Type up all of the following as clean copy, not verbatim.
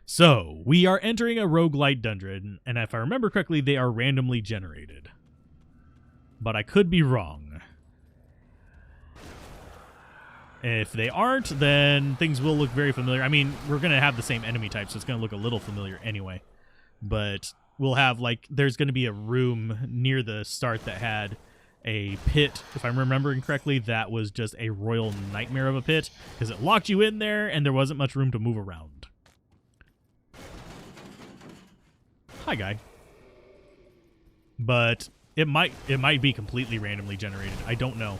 So, we are entering a roguelite dungeon, and if I remember correctly, they are randomly generated. But I could be wrong. If they aren't, then things will look very familiar. I mean, we're going to have the same enemy type, so it's going to look a little familiar anyway. But we'll have, like, there's going to be a room near the start that had a pit. If I'm remembering correctly, that was just a royal nightmare of a pit, because it locked you in there, and there wasn't much room to move around. Hi, guy. But it might be completely randomly generated. I don't know.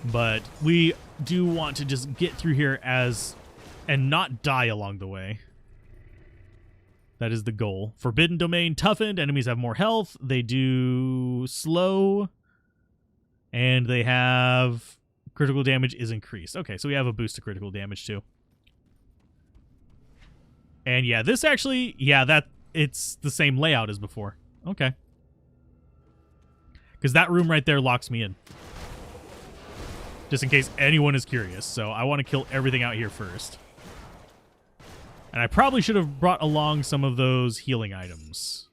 But we do want to just get through here and not die along the way. That is the goal. Forbidden Domain toughened. Enemies have more health. They do slow. And they have critical damage is increased. Okay, so we have a boost to critical damage too. And yeah, this actually, it's the same layout as before. Okay. Because that room right there locks me in. Just in case anyone is curious. So I want to kill everything out here first. And I probably should have brought along some of those healing items.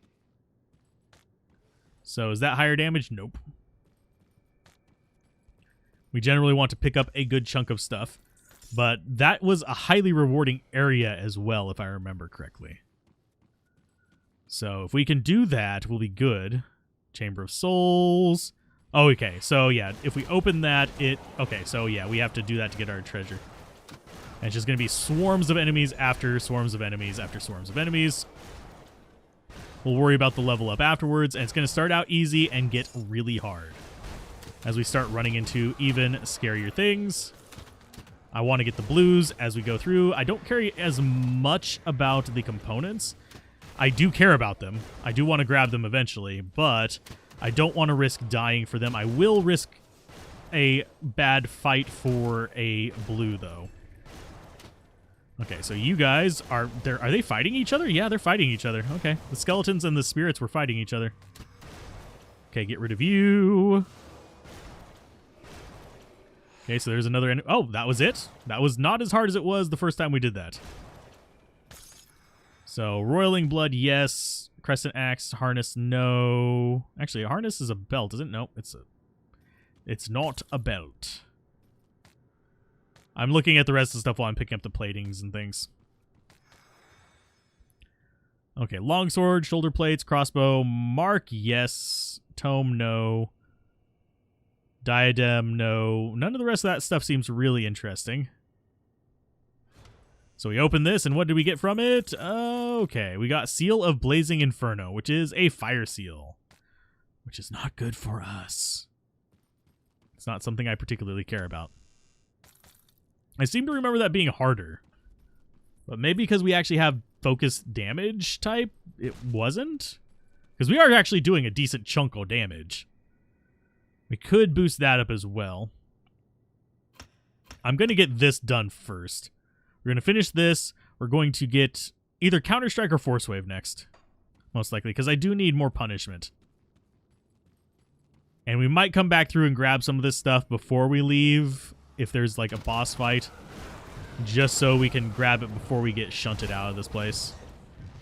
So is that higher damage? Nope. We generally want to pick up a good chunk of stuff. But that was a highly rewarding area as well, if I remember correctly. So if we can do that, we'll be good. Chamber of Souls. Oh, okay. So, yeah, if we open that, okay, so, yeah, we have to do that to get our treasure. And it's just going to be swarms of enemies after swarms of enemies after swarms of enemies. We'll worry about the level up afterwards, and it's going to start out easy and get really hard as we start running into even scarier things. I want to get the blues as we go through. I don't care as much about the components. I do care about them. I do want to grab them eventually, but I don't want to risk dying for them. I will risk a bad fight for a blue, though. Okay, so you guys are they fighting each other? Yeah, they're fighting each other. Okay, the skeletons and the spirits were fighting each other. Okay, get rid of you. Okay, so there's another oh, that was it? That was not as hard as it was the first time we did that. So, roiling blood, yes. Crescent axe, harness, no. Actually, a harness is a belt, isn't it? No, it's not a belt. I'm looking at the rest of the stuff while I'm picking up the platings and things. Okay, longsword, shoulder plates, crossbow, mark, yes. Tome, no. Diadem, no. None of the rest of that stuff seems really interesting. So we open this, and what did we get from it? Okay, we got Seal of Blazing Inferno, which is a fire seal, which is not good for us. It's not something I particularly care about. I seem to remember that being harder, but maybe because we actually have focused damage type, it wasn't? Because we are actually doing a decent chunk of damage. We could boost that up as well. I'm going to get this done first. We're going to finish this. We're going to get either Counter-Strike or Force Wave next. Most likely, because I do need more punishment. And we might come back through and grab some of this stuff before we leave, if there's like a boss fight. Just so we can grab it before we get shunted out of this place.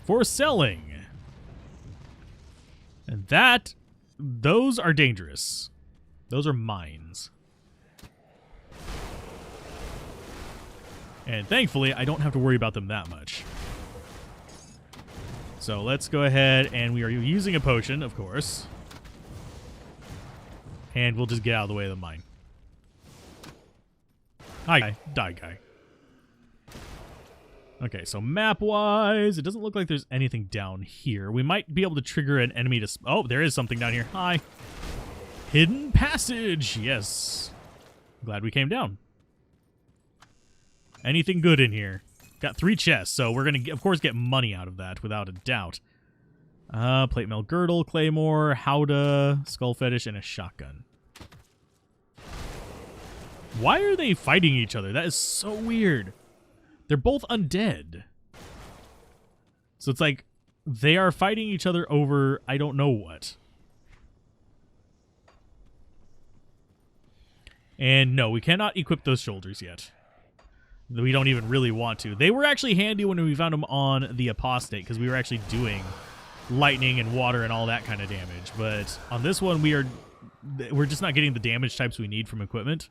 For selling. And those are dangerous. Those are mines. And thankfully, I don't have to worry about them that much. So let's go ahead, and we are using a potion, of course. And we'll just get out of the way of the mine. Hi, guy. Die, guy. Okay, so map-wise, it doesn't look like there's anything down here. We might be able to trigger an enemy to... Oh, there is something down here. Hi. Hidden passage. Yes. Glad we came down. Anything good in here? Got 3 chests, so we're going to, of course, get money out of that, without a doubt. Plate mail girdle, claymore, howdah, skull fetish, and a shotgun. Why are they fighting each other? That is so weird. They're both undead. So it's like, they are fighting each other over I don't know what. And no, we cannot equip those shoulders yet. We don't even really want to. They were actually handy when we found them on the Apostate, because we were actually doing lightning and water and all that kind of damage. But on this one, we're just not getting the damage types we need from equipment.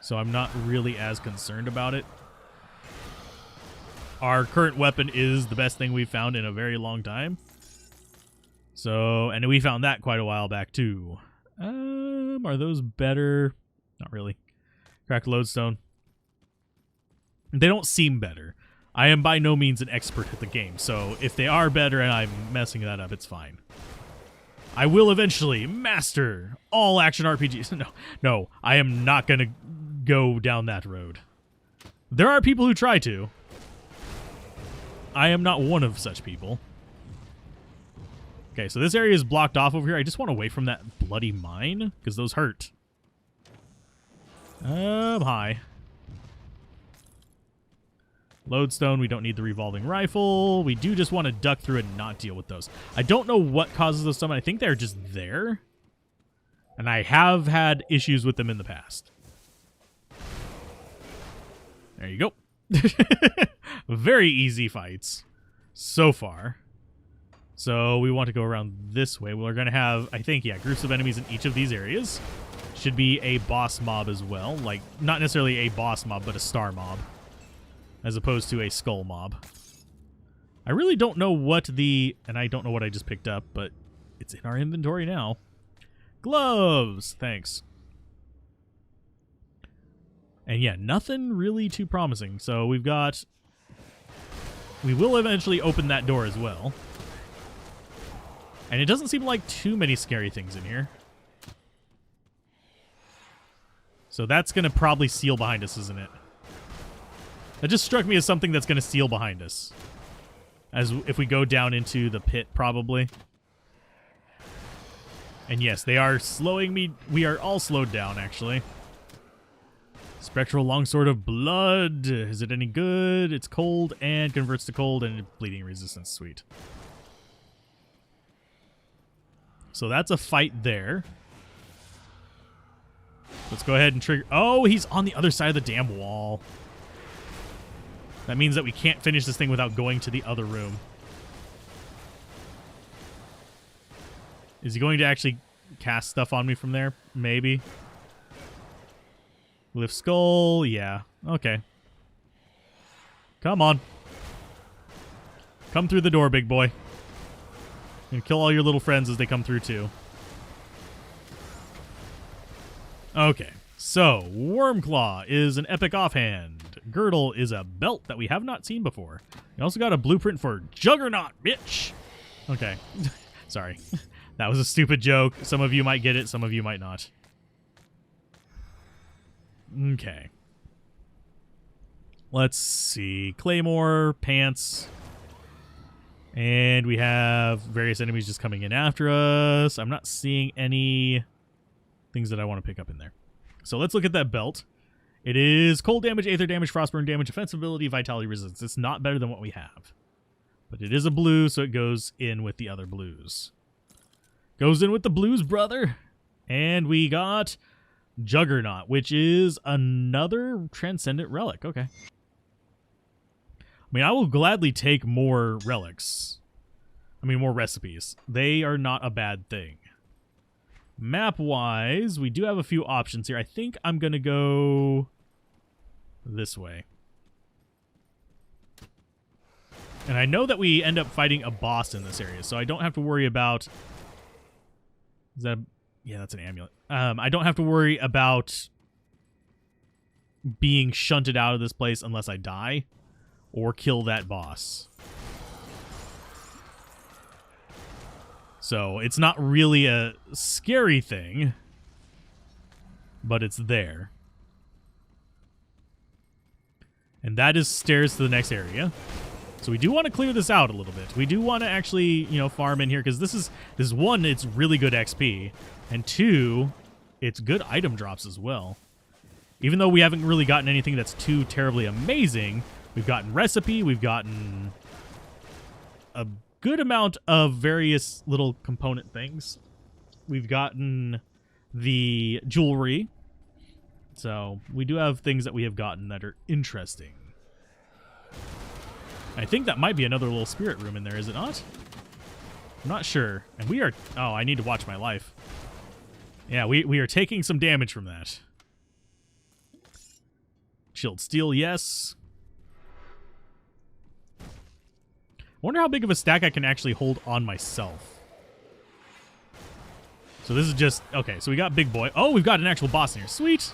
So I'm not really as concerned about it. Our current weapon is the best thing we've found in a very long time. So, and we found that quite a while back too. Are those better? Not really. Cracked lodestone. They don't seem better. I am by no means an expert at the game, so if they are better and I'm messing that up, it's fine. I will eventually master all action RPGs. No, I am not going to go down that road. There are people who try to. I am not one of such people. Okay, so this area is blocked off over here. I just want away from that bloody mine, because those hurt. Hi. Lodestone, we don't need the revolving rifle. We do just want to duck through and not deal with those. I don't know what causes those summon. I think they're just there. And I have had issues with them in the past. There you go. Very easy fights so far. So we want to go around this way. We're going to have, I think, yeah, groups of enemies in each of these areas. Should be a boss mob as well. Like, not necessarily a boss mob, but a star mob. As opposed to a skull mob. I really don't know what the... And I don't know what I just picked up, but it's in our inventory now. Gloves! Thanks. And yeah, nothing really too promising. So we've got... We will eventually open that door as well. And it doesn't seem like too many scary things in here. So that's going to probably seal behind us, isn't it? That just struck me as something that's going to seal behind us. As if we go down into the pit, probably. And yes, they are slowing me. We are all slowed down, actually. Spectral Longsword of Blood. Is it any good? It's cold and converts to cold and bleeding resistance. Sweet. So that's a fight there. Let's go ahead and trigger. Oh, he's on the other side of the damn wall. That means that we can't finish this thing without going to the other room. Is he going to actually cast stuff on me from there? Maybe. Lift skull. Yeah. Okay. Come on. Come through the door, big boy. And kill all your little friends as they come through, too. Okay. So, Wormclaw is an epic offhand. Girdle is a belt that we have not seen before. You also got a blueprint for Juggernaut, bitch! Okay. Sorry. That was a stupid joke. Some of you might get it, some of you might not. Okay. Let's see. Claymore, pants. And we have various enemies just coming in after us. I'm not seeing any things that I want to pick up in there. So let's look at that belt. It is cold damage, aether damage, frostburn damage, offensive ability, vitality resistance. It's not better than what we have. But it is a blue, so it goes in with the other blues. Goes in with the blues, brother. And we got Juggernaut, which is another transcendent relic. Okay. I mean, I will gladly take more relics. I mean, more recipes. They are not a bad thing. Map-wise, we do have a few options here. I think I'm going to go this way. And I know that we end up fighting a boss in this area, so I don't have to worry about... Is that... Yeah, that's an amulet. I don't have to worry about being shunted out of this place unless I die or kill that boss. So it's not really a scary thing, but it's there. And that is stairs to the next area. So we do want to clear this out a little bit. We do want to actually, you know, farm in here because this is one, it's really good XP, and two, it's good item drops as well. Even though we haven't really gotten anything that's too terribly amazing, we've gotten recipe, we've gotten a good amount of various little component things. We've gotten the jewelry. So we do have things that we have gotten that are interesting. I think that might be another little spirit room in there, is it not? I'm not sure. And we are... Oh, I need to watch my life. Yeah, we are taking some damage from that. Chilled steel, yes. I wonder how big of a stack I can actually hold on myself. So this is just... Okay, so we got Big Boy. Oh, we've got an actual boss in here. Sweet.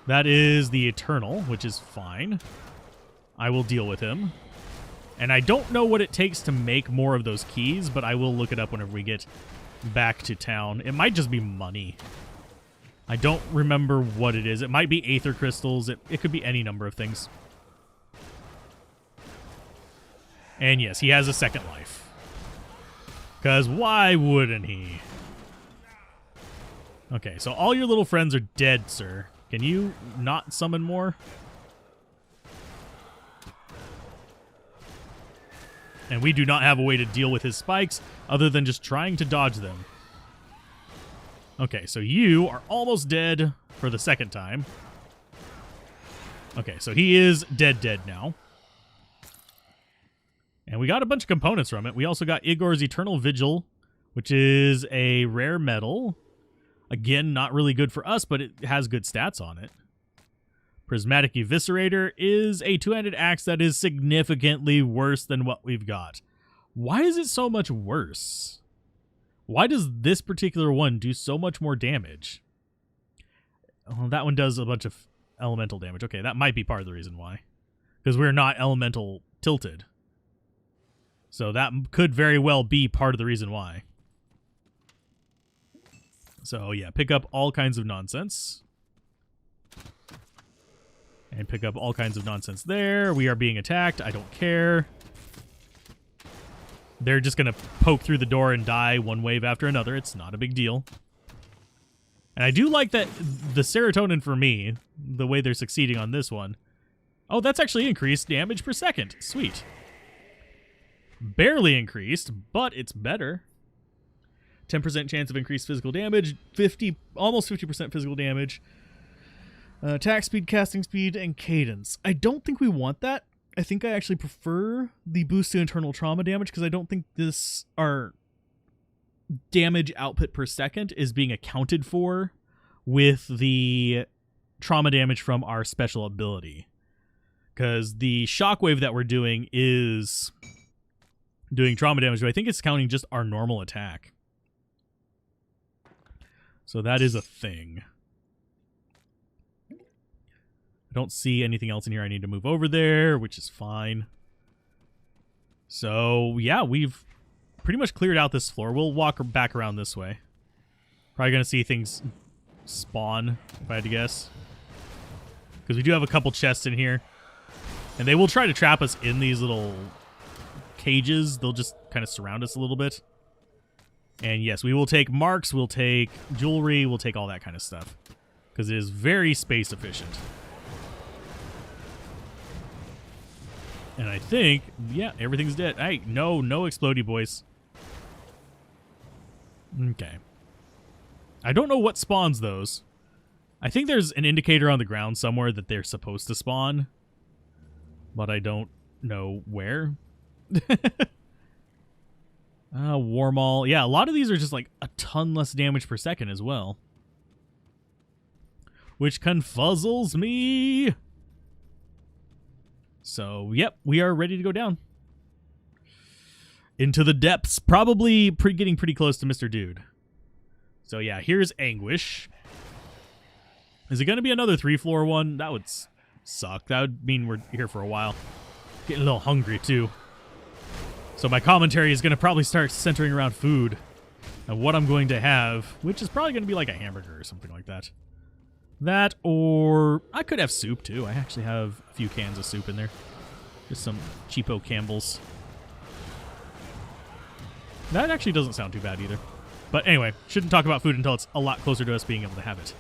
That is the Eternal, which is fine. I will deal with him. And I don't know what it takes to make more of those keys, but I will look it up whenever we get back to town. It might just be money. I don't remember what it is. It might be aether crystals. It could be any number of things. And yes, he has a second life. Because why wouldn't he? Okay, so all your little friends are dead, sir. Can you not summon more? And we do not have a way to deal with his spikes other than just trying to dodge them. Okay, so you are almost dead for the second time. Okay, so he is dead now. And we got a bunch of components from it. We also got Igor's Eternal Vigil, which is a rare metal. Again, not really good for us, but it has good stats on it. Prismatic Eviscerator is a two-handed axe that is significantly worse than what we've got. Why is it so much worse? Why does this particular one do so much more damage? Oh, that one does a bunch of elemental damage. Okay, that might be part of the reason why. Because we're not elemental tilted. So that could very well be part of the reason why. So yeah, pick up all kinds of nonsense. And pick up all kinds of nonsense there. We are being attacked. I don't care. They're just going to poke through the door and die one wave after another. It's not a big deal. And I do like that the serotonin for me, the way they're succeeding on this one. Oh, that's actually increased damage per second. Sweet. Barely increased, but it's better. 10% chance of increased physical damage. Almost 50% physical damage. Attack speed, casting speed, and cadence. I don't think we want that. I think I actually prefer the boost to internal trauma damage because I don't think our damage output per second is being accounted for with the trauma damage from our special ability. Because the shockwave that we're doing is doing trauma damage, but I think it's counting just our normal attack. So that is a thing. I don't see anything else in here I need to move over there, which is fine. So, yeah, we've pretty much cleared out this floor. We'll walk back around this way. Probably going to see things spawn, if I had to guess. Because we do have a couple chests in here. And they will try to trap us in these little cages. They'll just kind of surround us a little bit. And yes, we will take marks, we'll take jewelry, we'll take all that kind of stuff. Because it is very space efficient. And I think, yeah, everything's dead. Hey, no explodey boys. Okay. I don't know what spawns those. I think there's an indicator on the ground somewhere that they're supposed to spawn. But I don't know where. Warmaul. Yeah, a lot of these are just like a ton less damage per second as well. Which confuzzles me. So, yep, we are ready to go down. Into the depths. Probably getting pretty close to Mr. Dude. So, yeah, here's Anguish. Is it going to be another 3-floor one? That would suck. That would mean we're here for a while. Getting a little hungry, too. So my commentary is going to probably start centering around food and what I'm going to have, which is probably going to be like a hamburger or something like that. That, or I could have soup, too. I actually have a few cans of soup in there. Just some cheapo Campbell's. That actually doesn't sound too bad either. But anyway, shouldn't talk about food until it's a lot closer to us being able to have it.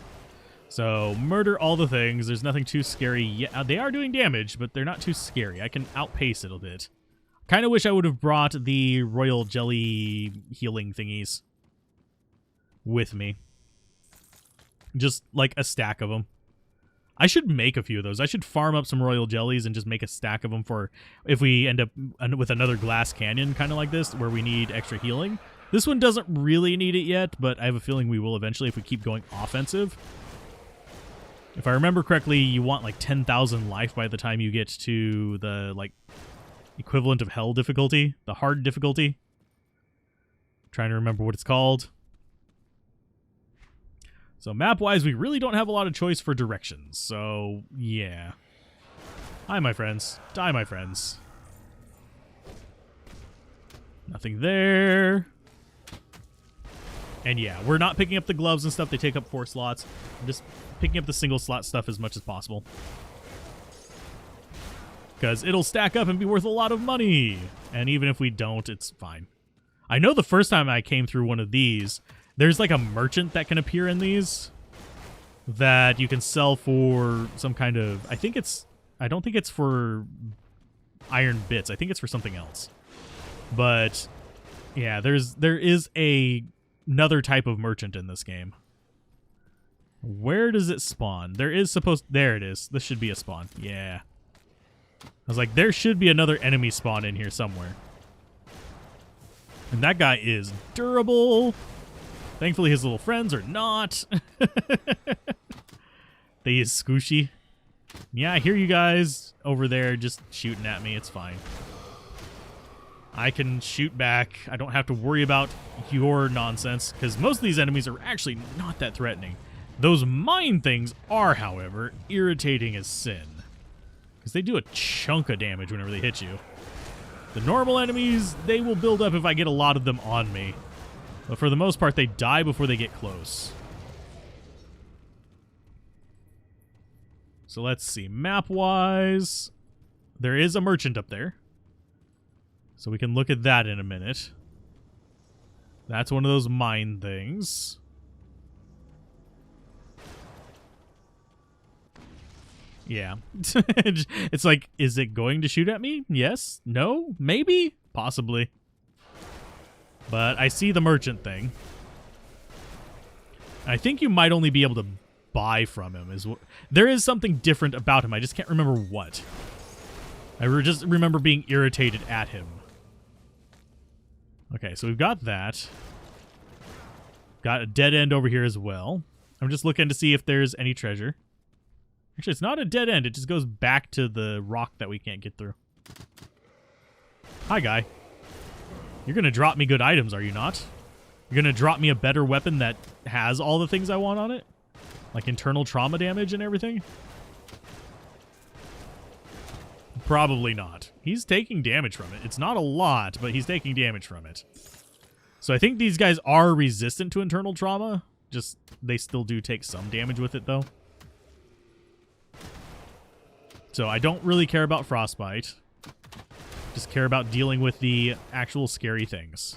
So, murder all the things. There's nothing too scary yet. They are doing damage, but they're not too scary. I can outpace it a bit. Kind of wish I would have brought the royal jelly healing thingies with me. Just like a stack of them. I should make a few of those. I should farm up some royal jellies and just make a stack of them for if we end up with another glass canyon kind of like this where we need extra healing. This one doesn't really need it yet, but I have a feeling we will eventually if we keep going offensive. If I remember correctly, you want like 10,000 life by the time you get to the like equivalent of hell difficulty, the hard difficulty. I'm trying to remember what it's called. So map-wise, we really don't have a lot of choice for directions. So, yeah. Hi, my friends. Die, my friends. Nothing there. And yeah, we're not picking up the gloves and stuff. They take up 4 slots. I'm just picking up the single slot stuff as much as possible. Because it'll stack up and be worth a lot of money. And even if we don't, it's fine. I know the first time I came through one of these, there's like a merchant that can appear in these that you can sell for some kind of, I don't think it's for iron bits. I think it's for something else. But yeah, there is another type of merchant in this game. Where does it spawn? There it is. This should be a spawn. Yeah. I was like, there should be another enemy spawn in here somewhere. And that guy is durable. Thankfully, his little friends are not. They is squishy. Yeah, I hear you guys over there just shooting at me. It's fine. I can shoot back. I don't have to worry about your nonsense, because most of these enemies are actually not that threatening. Those mine things are, however, irritating as sin, because they do a chunk of damage whenever they hit you. The normal enemies, they will build up if I get a lot of them on me. But for the most part, they die before they get close. So let's see. Map-wise, there is a merchant up there. So we can look at that in a minute. That's one of those mine things. Yeah. It's like, is it going to shoot at me? Yes? No? Maybe? Possibly. But I see the merchant thing. I think you might only be able to buy from him. There is something different about him. I just can't remember what. I just remember being irritated at him. Okay, so we've got that. Got a dead end over here as well. I'm just looking to see if there's any treasure. Actually, it's not a dead end. It just goes back to the rock that we can't get through. Hi, guy. You're going to drop me good items, are you not? You're going to drop me a better weapon that has all the things I want on it? Like internal trauma damage and everything? Probably not. He's taking damage from it. It's not a lot, but he's taking damage from it. So I think these guys are resistant to internal trauma. Just, they still do take some damage with it, though. So I don't really care about frostbite. Just care about dealing with the actual scary things.